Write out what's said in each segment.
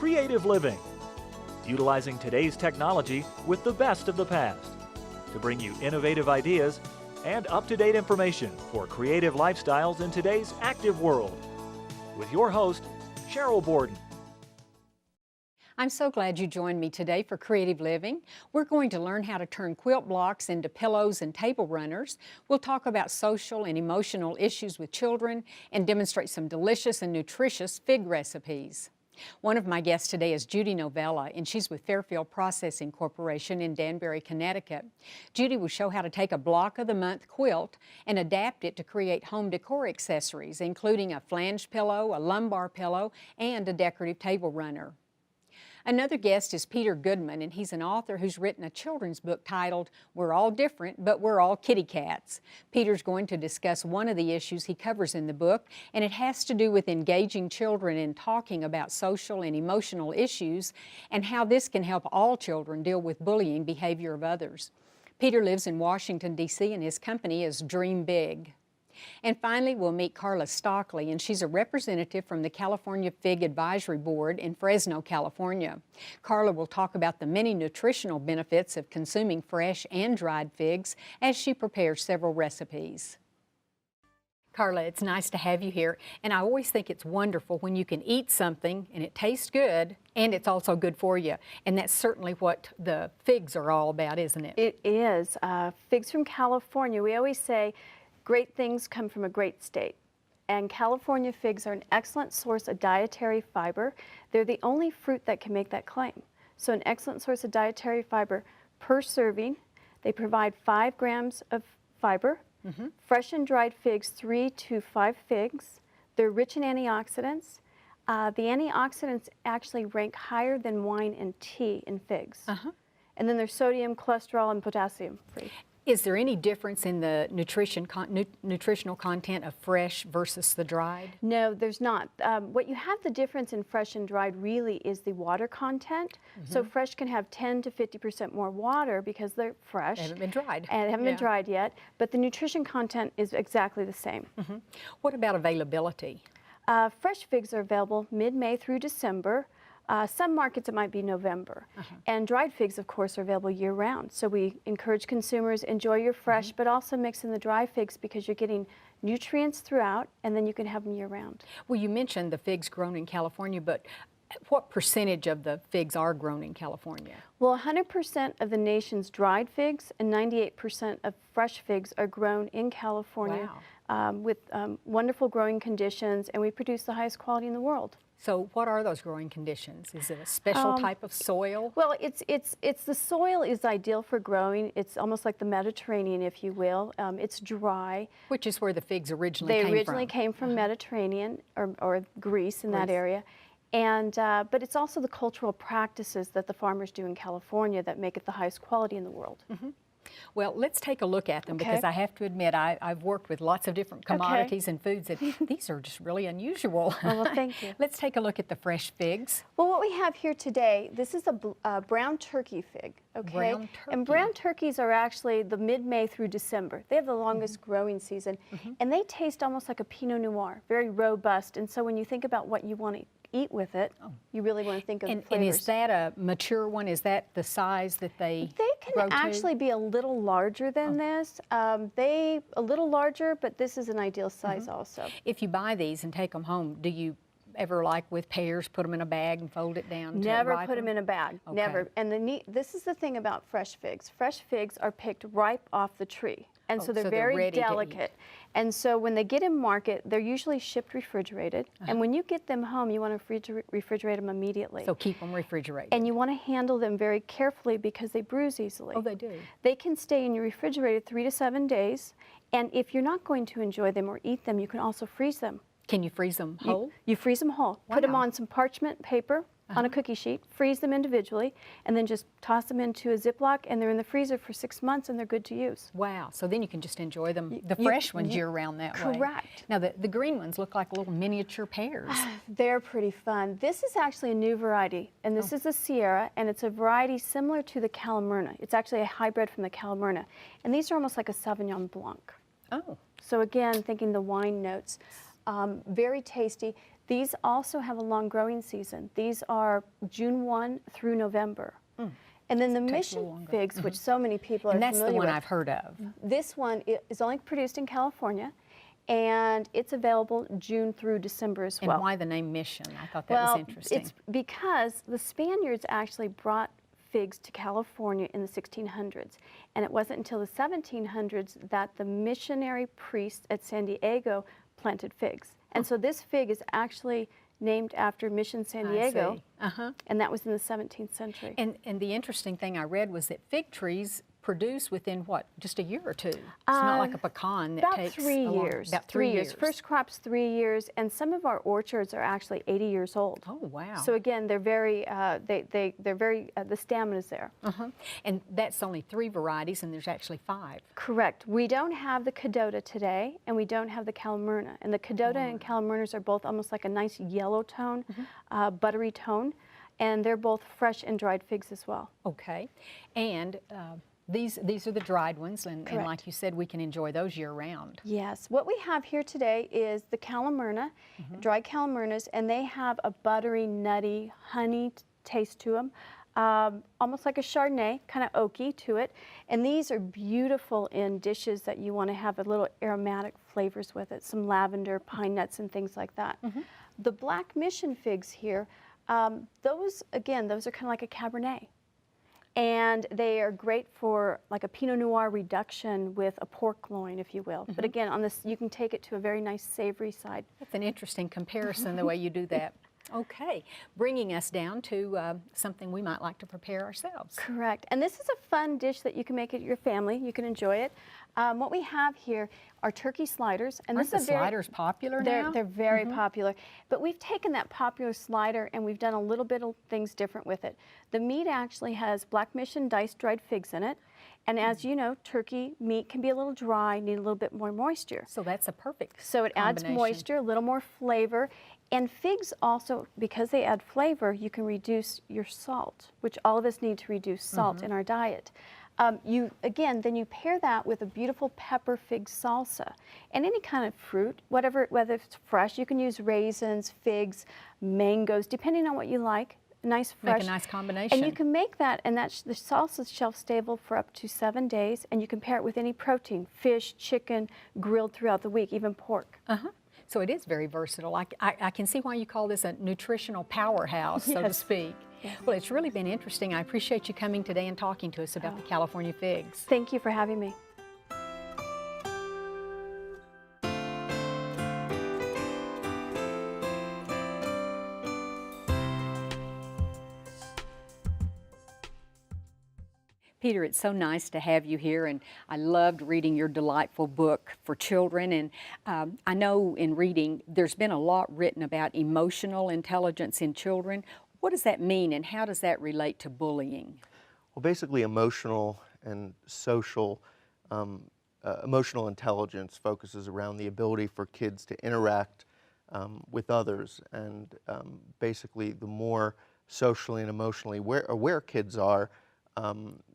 creative living, utilizing today's technology with the best of the past to bring you innovative ideas and up-to-date information for creative lifestyles in today's active world. With your host, Sheryl Borden. I'm so glad you joined me today for Creative Living. We're going to learn how to turn quilt blocks into pillows and table runners. We'll talk about social and emotional issues with children and demonstrate some delicious and nutritious fig recipes. One of my guests today is Judy Novella, and she's with Fairfield Processing Corporation in Danbury, Connecticut. Judy will show how to take a block of the month quilt and adapt it to create home decor accessories, including a flange pillow, a lumbar pillow, and a decorative table runner. Another guest is Peter Goodman, and he's an author who's written a children's book titled We're All Different, But We're All Kitty Cats. Peter's going to discuss one of the issues he covers in the book, and it has to do with engaging children in talking about social and emotional issues and how this can help all children deal with bullying behavior of others. Peter lives in Washington, D.C., and his company is Dream Big. And finally, we'll meet Carla Stockley, and she's a representative from the California Fig Advisory Board in Fresno, California. Carla will talk about the many nutritional benefits of consuming fresh and dried figs as she prepares several recipes. Carla, it's nice to have you here, and I always think it's wonderful when you can eat something and it tastes good and it's also good for you, and that's certainly what the figs are all about, isn't it? It is. Figs from California. We always say great things come from a great state, and California figs are an excellent source of dietary fiber. They're the only fruit that can make that claim. So an excellent source of dietary fiber per serving. They provide 5 grams of fiber. Fresh and dried figs, 3 to 5 figs. They're rich in antioxidants. The antioxidants actually rank higher than wine and tea in figs. And then there's sodium, cholesterol, and potassium free. Is there any difference in the nutritional content of fresh versus the dried? No, there's not. What you have the difference in fresh and dried really is the water content. So fresh can have 10 to 50% more water because they're fresh. They haven't been dried. And haven't been dried yet, but the nutrition content is exactly the same. What about availability? Fresh figs are available mid-May through December. Some markets it might be November. And dried figs, of course, are available year-round. So we encourage consumers, enjoy your fresh, but also mix in the dry figs because you're getting nutrients throughout, and then you can have them year-round. Well, you mentioned the figs grown in California, but what percentage of the figs are grown in California? Well, 100% of the nation's dried figs and 98% of fresh figs are grown in California. With wonderful growing conditions, and we produce the highest quality in the world. So what are those growing conditions? Is it a special type of soil? Well, it's the soil is ideal for growing. It's almost like the Mediterranean, if you will. It's dry. Which is where the figs originally came from. They originally came from Mediterranean or Greece in that area. And, but it's also the cultural practices that the farmers do in California that make it the highest quality in the world. Well, let's take a look at them because I have to admit I've worked with lots of different commodities and foods, and these are just really unusual. Well, thank you. Let's take a look at the fresh figs. Well, what we have here today, this is a brown turkey fig, okay? Brown turkey. And brown turkeys are actually the mid-May through December. They have the longest growing season, and they taste almost like a Pinot Noir, very robust. And so when you think about what you want to eat with it, you really want to think of flavors. And is that a mature one? Is that the size that they can actually be a little larger than this. A little larger, but this is an ideal size also. If you buy these and take them home, do you ever, like with pears, put them in a bag and fold it down? Never put them in a bag, never. And this is the thing about fresh figs. Fresh figs are picked ripe off the tree. And so they're very delicate. And so when they get in market, they're usually shipped refrigerated. And when you get them home, you want to refrigerate them immediately. So keep them refrigerated. And you want to handle them very carefully because they bruise easily. Oh, they do. They can stay in your refrigerator 3 to 7 days. And if you're not going to enjoy them or eat them, you can also freeze them. Can you freeze them whole? You freeze them whole. Wow. Put them on some parchment paper on a cookie sheet, freeze them individually, and then just toss them into a Ziploc, and they're in the freezer for 6 months, and they're good to use. Wow. So then you can just enjoy them, the fresh ones year-round that way. Correct. Now, the green ones look like little miniature pears. They're pretty fun. This is actually a new variety, and this is the Sierra, and it's a variety similar to the Calamurna. It's actually a hybrid from the Calamurna. And these are almost like a Sauvignon Blanc. Oh. So again, thinking the wine notes. Very tasty. These also have a long growing season. These are June 1 through November. And then the mission figs, which so many people are And that's familiar the one with. I've heard of. This one is only produced in California, and it's available June through December as well. And why the name Mission? I thought that was interesting. It's because the Spaniards actually brought figs to California in the 1600s, and it wasn't until the 1700s that the missionary priests at San Diego planted figs. And so this fig is actually named after Mission San Diego, and that was in the 17th century. And the interesting thing I read was that fig trees produce within what, just a year or two? It's not like a pecan that about takes 3 a long, years. About 3 years. First crop's 3 years, and some of our orchards are actually 80 years old. Oh wow! So again, they're very they're very the stamina's there. And that's only 3 varieties, and there's actually 5. Correct. We don't have the Cadota today, and we don't have the Calamurna. And the Cadota and Calamurnas are both almost like a nice yellow tone, buttery tone, and they're both fresh and dried figs as well. Okay, and these are the dried ones, and like you said, we can enjoy those year round. Yes. What we have here today is the Calamurna, dried Calamurnas, and they have a buttery, nutty, honey taste to them. Almost like a Chardonnay, kind of oaky to it. And these are beautiful in dishes that you want to have a little aromatic flavors with it, some lavender, pine nuts, and things like that. The Black Mission figs here, those are kind of like a Cabernet. And they are great for like a Pinot Noir reduction with a pork loin, if you will. But again, on this, you can take it to a very nice savory side. That's an interesting comparison, the way you do that. Okay, bringing us down to something we might like to prepare ourselves. Correct. And this is a fun dish that you can make at your family. You can enjoy it. What we have here are turkey sliders. And Aren't this is the sliders popular now? They're very popular. But we've taken that popular slider and we've done a little bit of things different with it. The meat actually has Black Mission diced dried figs in it. And as you know, turkey meat can be a little dry, need a little bit more moisture. So that's a perfect So it adds moisture, a little more flavor. And figs also, because they add flavor, you can reduce your salt, which all of us need to reduce salt in our diet. Then you pair that with a beautiful pepper fig salsa. And any kind of fruit, whether it's fresh, you can use raisins, figs, mangoes, depending on what you like. Nice fresh. Make a nice combination. And you can make that, and the salsa is shelf stable for up to 7 days, and you can pair it with any protein, fish, chicken, grilled throughout the week, even pork. So it is very versatile. I can see why you call this a nutritional powerhouse, so to speak. Well, it's really been interesting. I appreciate you coming today and talking to us about the California figs. Thank you for having me. Peter, it's so nice to have you here, and I loved reading your delightful book for children. And I know in reading, there's been a lot written about emotional intelligence in children. What does that mean, and how does that relate to bullying? Well, basically, emotional and social, emotional intelligence focuses around the ability for kids to interact with others. And basically, the more socially and emotionally aware kids are,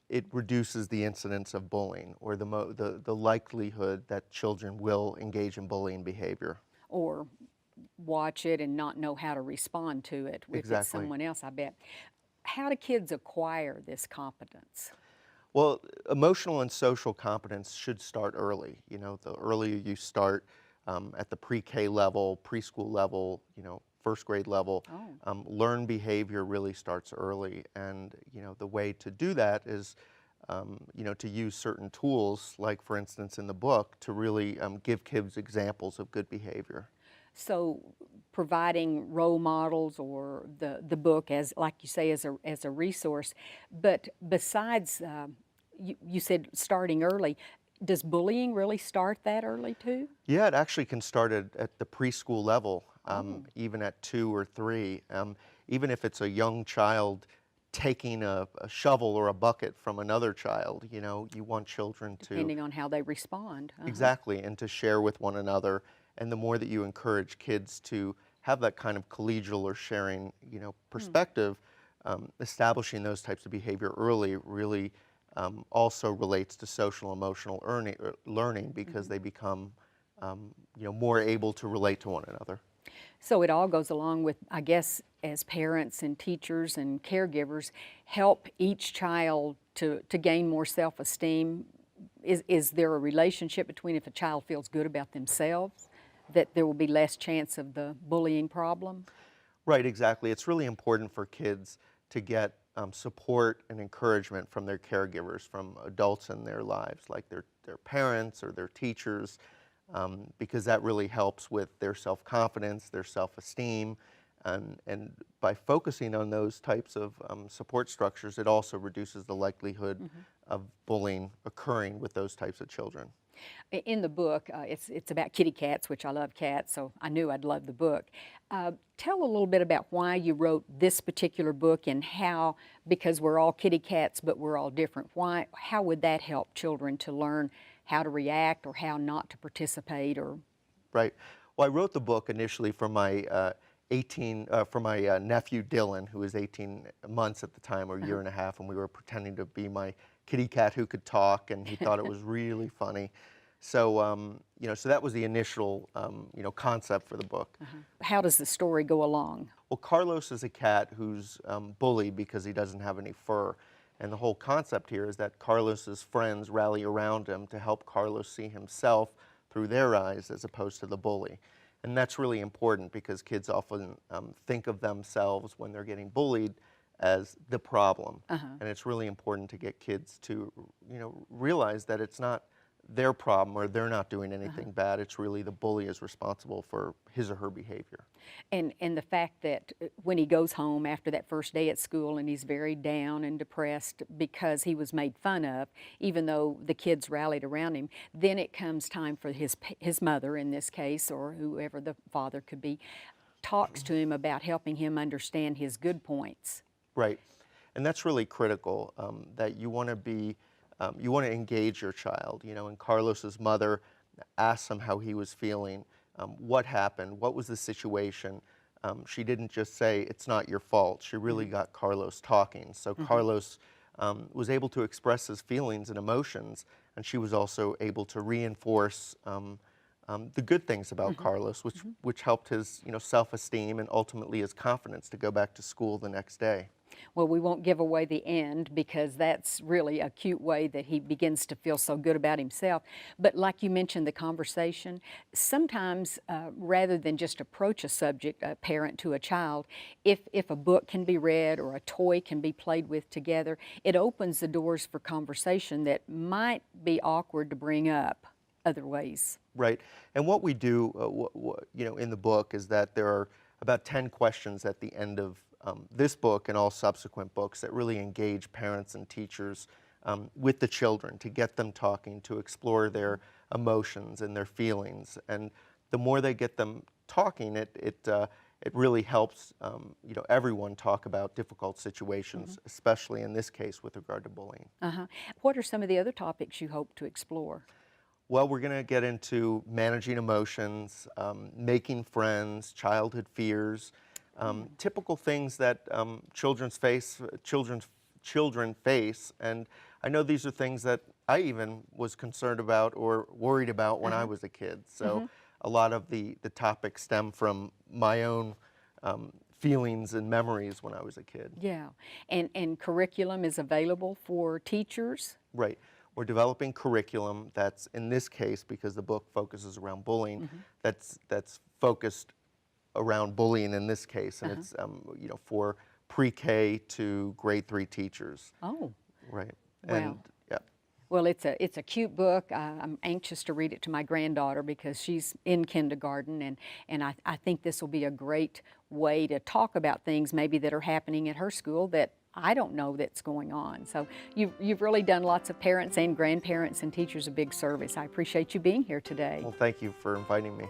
it reduces the incidence of bullying, or the likelihood that children will engage in bullying behavior. Or watch it and not know how to respond to it with someone else, I bet. How do kids acquire this competence? Well, emotional and social competence should start early. You know, the earlier you start at the pre-K level, preschool level, first grade level, learn behavior really starts early. And, the way to do that is, to use certain tools, like for instance in the book, to really give kids examples of good behavior. So providing role models, or the book, as like you say, as a resource. But besides, you said starting early, does bullying really start that early too? Yeah, it actually can start at the preschool level, even at 2 or 3. Even if it's a young child taking a shovel or a bucket from another child, you want children to... Depending on how they respond. Exactly, and to share with one another. And the more that you encourage kids to have that kind of collegial or sharing, perspective, establishing those types of behavior early really also relates to social emotional learning, because they become, more able to relate to one another. So it all goes along with, I guess, as parents and teachers and caregivers, help each child to gain more self-esteem. Is there a relationship between if a child feels good about themselves, that there will be less chance of the bullying problem? Right, exactly. It's really important for kids to get support and encouragement from their caregivers, from adults in their lives, like their parents or their teachers, because that really helps with their self-confidence, their self-esteem, and by focusing on those types of support structures, it also reduces the likelihood of bullying occurring with those types of children. In the book, it's about kitty cats, which I love cats, so I knew I'd love the book. Tell a little bit about why you wrote this particular book and how, because we're all kitty cats, but we're all different. How would that help children to learn how to react or how not to participate? Or Right. Well, I wrote the book initially for my nephew Dylan, who was 18 months at the time, or a year and a half, and we were pretending to be my kitty cat who could talk, and he thought it was really funny. So, so that was the initial, concept for the book. how does the story go along? Well, Carlos is a cat who's bullied because he doesn't have any fur. And the whole concept here is that Carlos's friends rally around him to help Carlos see himself through their eyes as opposed to the bully. And that's really important because kids often think of themselves when they're getting bullied as the problem. And it's really important to get kids to, realize that it's not their problem or they're not doing anything bad. It's really the bully is responsible for his or her behavior. And the fact that when he goes home after that first day at school and he's very down and depressed because he was made fun of, even though the kids rallied around him, then it comes time for his mother in this case, or whoever the father could be, talks to him about helping him understand his good points. Right. And that's really critical, that you want to engage your child, and Carlos's mother asked him how he was feeling, what happened, what was the situation. She didn't just say, it's not your fault. She really got Carlos talking. So Carlos was able to express his feelings and emotions, and she was also able to reinforce the good things about Carlos, which helped his self-esteem and ultimately his confidence to go back to school the next day. Well, we won't give away the end because that's really a cute way that he begins to feel so good about himself. But like you mentioned, the conversation, sometimes rather than just approach a subject, a parent to a child, if a book can be read or a toy can be played with together, it opens the doors for conversation that might be awkward to bring up other ways. Right. And what we do, in the book is that there are about 10 questions at the end of this book and all subsequent books that really engage parents and teachers with the children to get them talking, to explore their emotions and their feelings. And the more they get them talking, it really helps everyone talk about difficult situations, especially in this case with regard to bullying. What are some of the other topics you hope to explore? Well, we're going to get into managing emotions, making friends, childhood fears, typical things that children face, and I know these are things that I even was concerned about or worried about when I was a kid. So a lot of the topics stem from my own feelings and memories when I was a kid. Yeah, and curriculum is available for teachers? Right. We're developing curriculum that's, in this case, because the book focuses around bullying, that's focused around bullying in this case, and it's for pre-K to grade 3 teachers. Oh, right. Wow. And yeah. Well, it's a cute book. I'm anxious to read it to my granddaughter because she's in kindergarten, and I think this will be a great way to talk about things maybe that are happening at her school that I don't know that's going on. So you've really done lots of parents and grandparents and teachers a big service. I appreciate you being here today. Well, thank you for inviting me.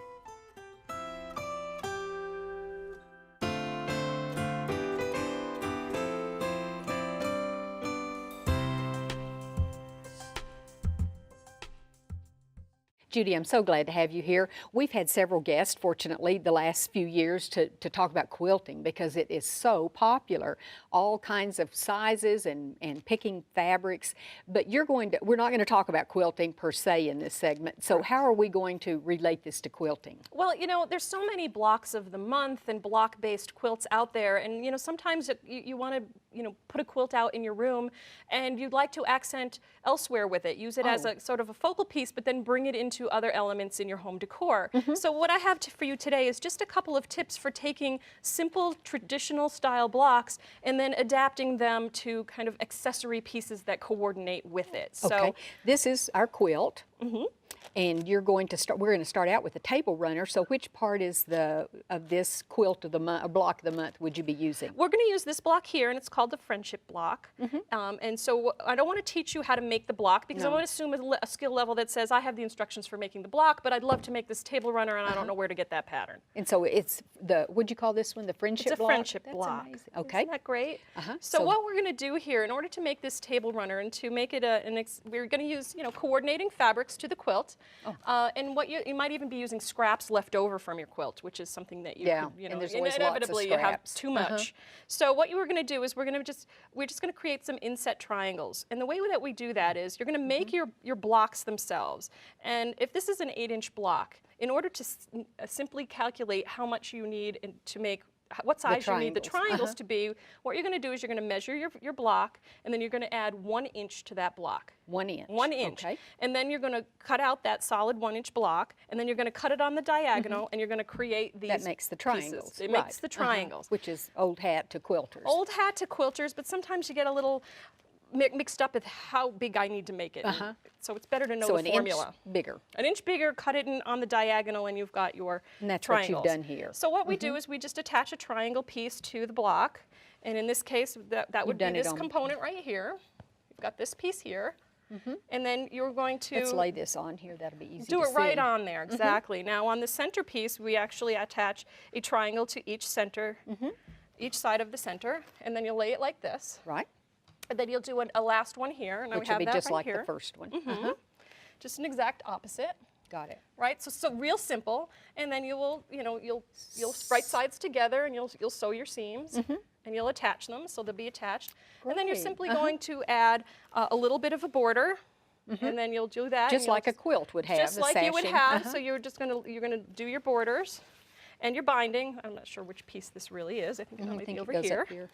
Judy, I'm so glad to have you here. We've had several guests, fortunately, the last few years to talk about quilting because it is so popular. All kinds of sizes and picking fabrics. But we're not going to talk about quilting per se in this segment. So how are we going to relate this to quilting? Well, you know, there's so many blocks of the month and block-based quilts out there. And, you know, sometimes you want to, you know, put a quilt out in your room and you'd like to accent elsewhere with it. Use it as a sort of a focal piece, but then bring it into other elements in your home decor. So what I have for you today is just a couple of tips for taking simple traditional style blocks and then adapting them to kind of accessory pieces that coordinate with it. Okay, this is our quilt. And we're going to start out with a table runner. So which part is of this quilt of the month, block of the month, would you be using? We're going to use this block here, and it's called the friendship block. And so I don't want to teach you how to make the block because I want to assume a skill level that says I have the instructions for making the block, but I'd love to make this table runner, and I don't know where to get that pattern. And so it's what'd you call this one? The friendship block? It's a friendship block. Amazing. Okay. Isn't that great? So what we're going to do here, in order to make this table runner and to make it we're going to use, you know, coordinating fabrics to the quilt. And what you might even be using scraps left over from your quilt, which is something that you could, you know, and there's always inevitably lots of you have scraps. too much. So what we're going to do is we're just going to create some inset triangles. And the way that we do that is you're going to make your blocks themselves. And if this is an 8-inch block, in order to simply calculate how much you need to make what size you need the triangles to be, what you're going to do is you're going to measure your block, and then you're going to add 1 inch to that block. 1 inch. 1 inch. Okay. And then you're going to cut out that solid 1-inch block, and then you're going to cut it on the diagonal, and you're going to create these That makes the triangles. pieces. It makes the triangles. Which is old hat to quilters. Old hat to quilters, but sometimes you get a little mixed up with how big I need to make it. So it's better to know the formula. An inch bigger. An inch bigger, cut it on the diagonal, and you've got your And that's triangles. what you've done here. So what we do is we just attach a triangle piece to the block, and in this case, that would be this component right here. You've got this piece here, and then you're going to Let's lay this on here. That'll be easy to do it right see. on there, exactly. Now on the center piece, we actually attach a triangle to each center, each side of the center, and then you'll lay it like this. Right. And then you'll do a last one here, and Which we have will be that just right like here. the first one. Just an exact opposite. Got it. Right, so real simple, and then you'll right sides together, and you'll sew your seams, and you'll attach them, so they'll be attached. And then you're Great. simply going to add a little bit of a border, and then you'll do that. Just like a quilt would have. Just like you would sashing. have. So you're gonna do your borders, and your binding. I'm not sure which piece this really is. I think that might be over it goes here. up here.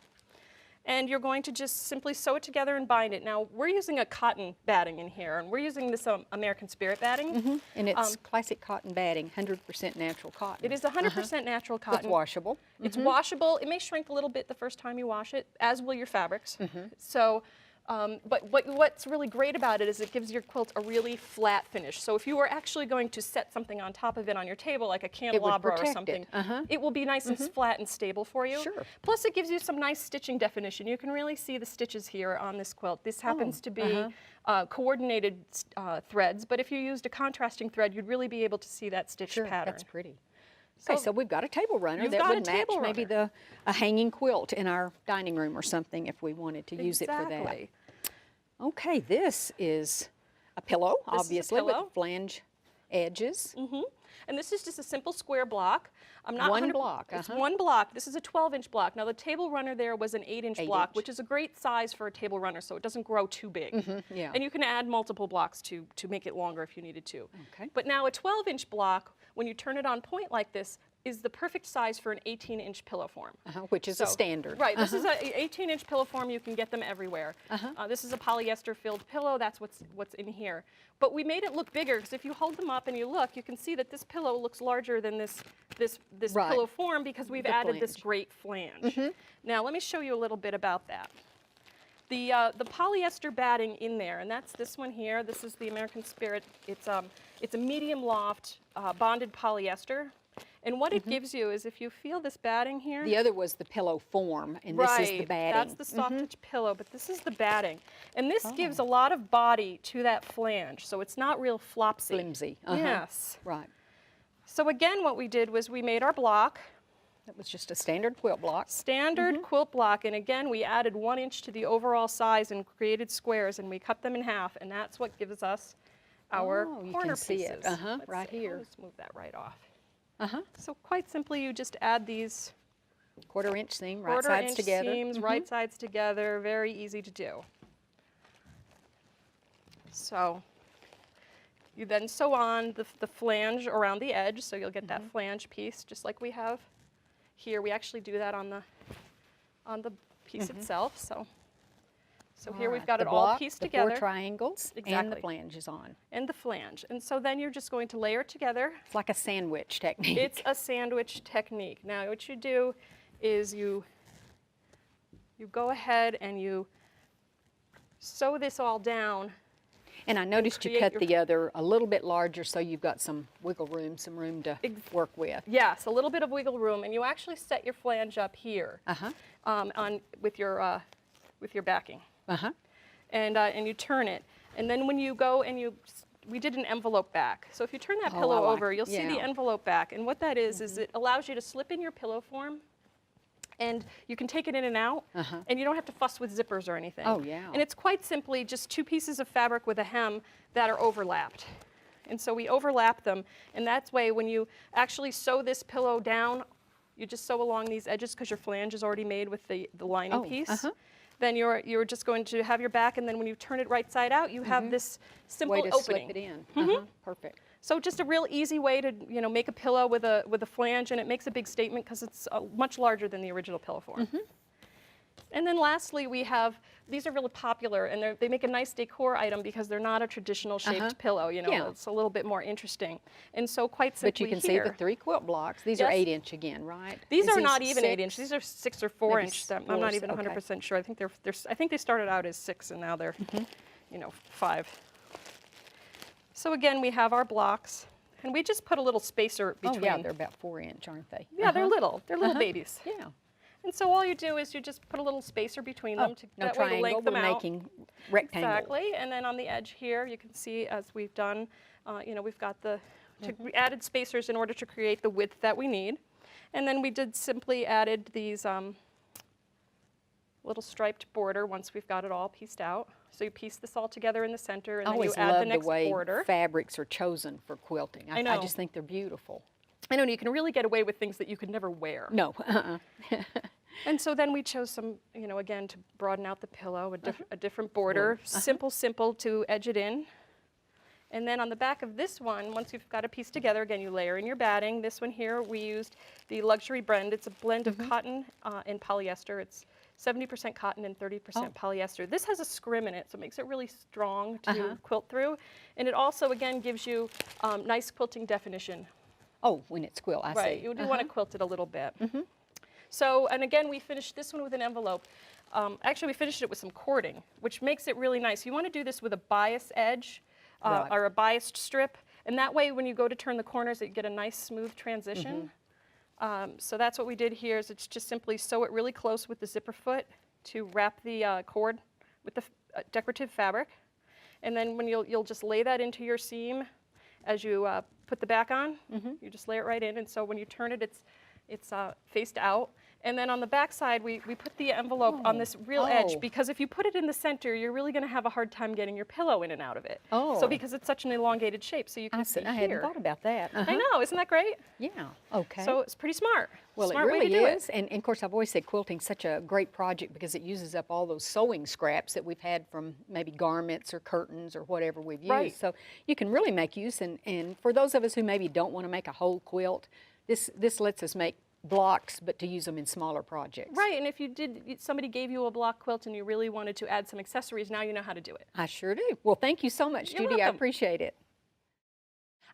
And you're going to just simply sew it together and bind it. Now, we're using a cotton batting in here, and we're using this American Spirit batting. And it's classic cotton batting, 100% natural cotton. It is 100% natural cotton. It's washable. It's washable. It may shrink a little bit the first time you wash it, as will your fabrics. So, but what's really great about it is it gives your quilt a really flat finish. So if you were actually going to set something on top of it on your table, like a candelabra or protect something, it. it will be nice and flat and stable for you. Sure. Plus it gives you some nice stitching definition. You can really see the stitches here on this quilt. This happens to be coordinated threads, but if you used a contrasting thread, you'd really be able to see that stitch pattern. That's pretty. Okay, so we've got a table runner that got a would match table maybe runner. a hanging quilt in our dining room or something if we wanted to use it for that. Exactly. Okay, this is a pillow, This is a obviously, pillow. with flange edges. And this is just a simple square block. I'm not One 100 block, It's one block. This is a 12-inch block. Now the table runner there was an 8-inch block, 8-inch. which is a great size for a table runner, so it doesn't grow too big. yeah. And you can add multiple blocks to make it longer if you needed to. Okay. But now a 12-inch block, when you turn it on point like this, is the perfect size for an 18-inch pillow form. Which is a standard. Right, this is an 18-inch pillow form. You can get them everywhere. This is a polyester-filled pillow. That's what's in here. But we made it look bigger because if you hold them up and you look, you can see that this pillow looks larger than this Right. pillow form because we've The added this flange. great flange. Now let me show you a little bit about that. The polyester batting in there, and that's this one here. This is the American Spirit. It's a medium loft bonded polyester. And what it gives you is if you feel this batting here. The other was the pillow form, and this is the batting. That's the soft touch pillow, but this is the batting. And this gives a lot of body to that flange, so it's not real flopsy. Flimsy. Yes. Right. So again, what we did was we made our block, That was just a standard quilt block. standard quilt block, and again, we added 1 inch to the overall size and created squares, and we cut them in half, and that's what gives us our Oh, you corner can see pieces. it. Uh-huh, Let's right see, here. I'll just move that right off. Uh-huh. So quite simply, you just add these 1/4 inch seam, right sides quarter-inch together. seams, right sides together. Very easy to do. So you then sew on the flange around the edge, so you'll get that flange piece just like we have here. We actually do that on the piece itself. So here we've got it all pieced the together. 4 triangles, and the Exactly. flange is on. And the flange. And so then you're just going to layer it together. It's like a sandwich technique. It's a sandwich technique. Now what you do is you go ahead and you sew this all down. And I noticed you create cut your- the other a little bit larger so you've got some wiggle room, some room to work with. Yes, a little bit of wiggle room, and you actually set your flange up here Uh-huh. with your backing, Uh-huh. and you turn it. And then when you go and we did an envelope back. So if you turn that pillow I like- over, you'll see the yeah. envelope back. And what that is it allows you to slip in your pillow form, and you can take it in and out, and you don't have to fuss with zippers or anything. Oh, yeah. And it's quite simply just 2 pieces of fabric with a hem that are overlapped. And so we overlap them, and that's way when you actually sew this pillow down, you just sew along these edges because your flange is already made with the lining piece. Then you're just going to have your back, and then when you turn it right side out, you have this simple Way to opening. slip it in. Perfect. So just a real easy way to make a pillow with a flange, and it makes a big statement because it's much larger than the original pillow form. And then lastly, we have, these are really popular, and they make a nice decor item because they're not a traditional shaped pillow. Yeah. It's a little bit more interesting. And so quite simply But you can here, see the 3 quilt blocks. These are Yes. 8 inch again, right? these Is are not even 8 inch. 6? These are 6 or 4 Maybe inch. I'm not 4s, even okay. 100% sure. I think I think they started out as 6, and now they're 5. So again, we have our blocks, and we just put a little spacer Oh, between. yeah, they're about 4 inch, aren't they? Yeah, they're little. They're little babies. Yeah. And so all you do is you just put a little spacer between them to No that way to triangle, length them we're out. making rectangle. Exactly, and then on the edge here, you can see as we've done, we've got we added spacers in order to create the width that we need. And then we did simply added these little striped border once we've got it all pieced out. So you piece this all together in the center, and I then you always add the love next the way border. fabrics are chosen for quilting. I I know. just think they're beautiful. I know, you can really get away with things that you could never wear. No. And so then we chose some, again, to broaden out the pillow, a different border, simple to edge it in. And then on the back of this one, once you've got a piece together, again, you layer in your batting. This one here, we used the luxury blend. It's a blend of cotton and polyester. It's 70% cotton and 30% polyester. This has a scrim in it, so it makes it really strong to quilt through. And it also, again, gives you nice quilting definition. Oh, when it's quilt, I see. Right, you do want to quilt it a little bit. So, and again, we finished this one with an envelope. Actually, we finished it with some cording, which makes it really nice. You want to do this with a bias edge Right. or a biased strip, and that way when you go to turn the corners, you get a nice smooth transition. So that's what we did here, is it's just simply sew it really close with the zipper foot to wrap the cord with the decorative fabric. And then when you'll just lay that into your seam as you put the back on. You just lay it right in, and so when you turn it, it's faced out. And then on the back side, we put the envelope on this real edge, because if you put it in the center, you're really going to have a hard time getting your pillow in and out of it. So because it's such an elongated shape, so you can see I here. hadn't thought about that. I know, isn't that great? Yeah, okay. So it's pretty smart. Well, Smart it way really to do is, and of course I've always said quilting's such a great project because it uses up all those sewing scraps that we've had from maybe garments or curtains or whatever we've used. Right. So you can really make use, and for those of us who maybe don't want to make a whole quilt, this lets us make blocks, but to use them in smaller projects. Right, and if somebody gave you a block quilt and you really wanted to add some accessories, now you know how to do it. I sure do. Well, thank you so much, You're Judy. I welcome. appreciate it.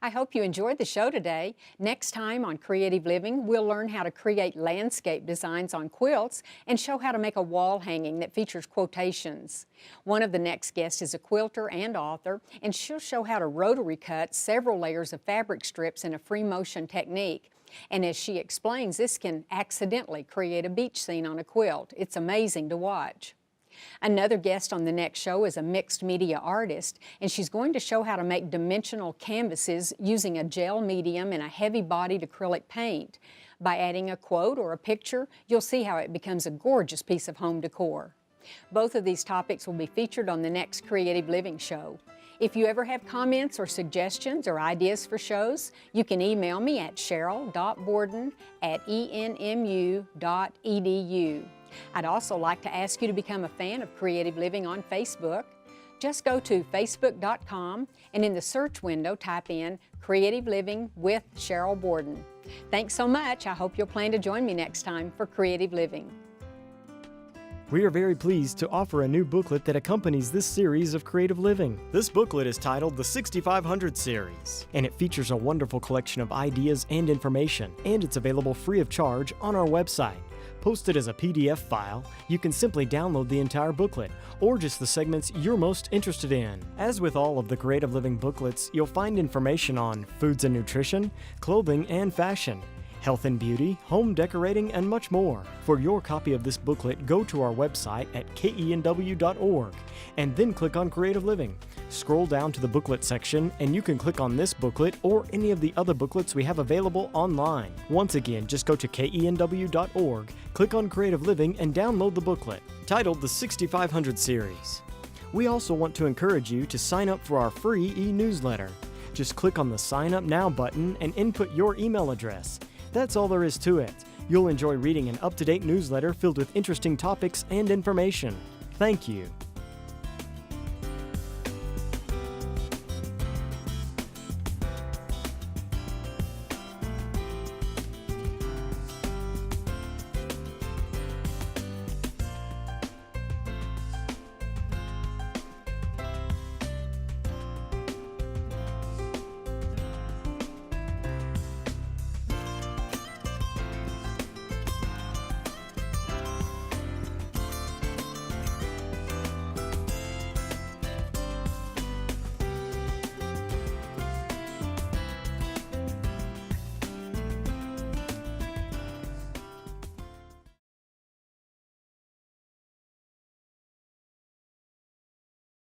I hope you enjoyed the show today. Next time on Creative Living, we'll learn how to create landscape designs on quilts and show how to make a wall hanging that features quotations. One of the next guests is a quilter and author, and she'll show how to rotary cut several layers of fabric strips in a free motion technique. And as she explains, this can accidentally create a beach scene on a quilt. It's amazing to watch. Another guest on the next show is a mixed media artist, and she's going to show how to make dimensional canvases using a gel medium and a heavy-bodied acrylic paint. By adding a quote or a picture, you'll see how it becomes a gorgeous piece of home decor. Both of these topics will be featured on the next Creative Living show. If you ever have comments or suggestions or ideas for shows, you can email me at sheryl.borden@enmu.edu. I'd also like to ask you to become a fan of Creative Living on Facebook. Just go to facebook.com and in the search window type in Creative Living with Sheryl Borden. Thanks so much. I hope you'll plan to join me next time for Creative Living. We are very pleased to offer a new booklet that accompanies this series of Creative Living. This booklet is titled the 6500 Series, and it features a wonderful collection of ideas and information, and it's available free of charge on our website. Posted as a PDF file, you can simply download the entire booklet, or just the segments you're most interested in. As with all of the Creative Living booklets, you'll find information on foods and nutrition, clothing and fashion, health and beauty, home decorating, and much more. For your copy of this booklet, go to our website at KENW.org and then click on Creative Living. Scroll down to the booklet section and you can click on this booklet or any of the other booklets we have available online. Once again, just go to KENW.org, click on Creative Living, and download the booklet, titled the 6500 Series. We also want to encourage you to sign up for our free e-newsletter. Just click on the Sign Up Now button and input your email address. That's all there is to it. You'll enjoy reading an up-to-date newsletter filled with interesting topics and information. Thank you.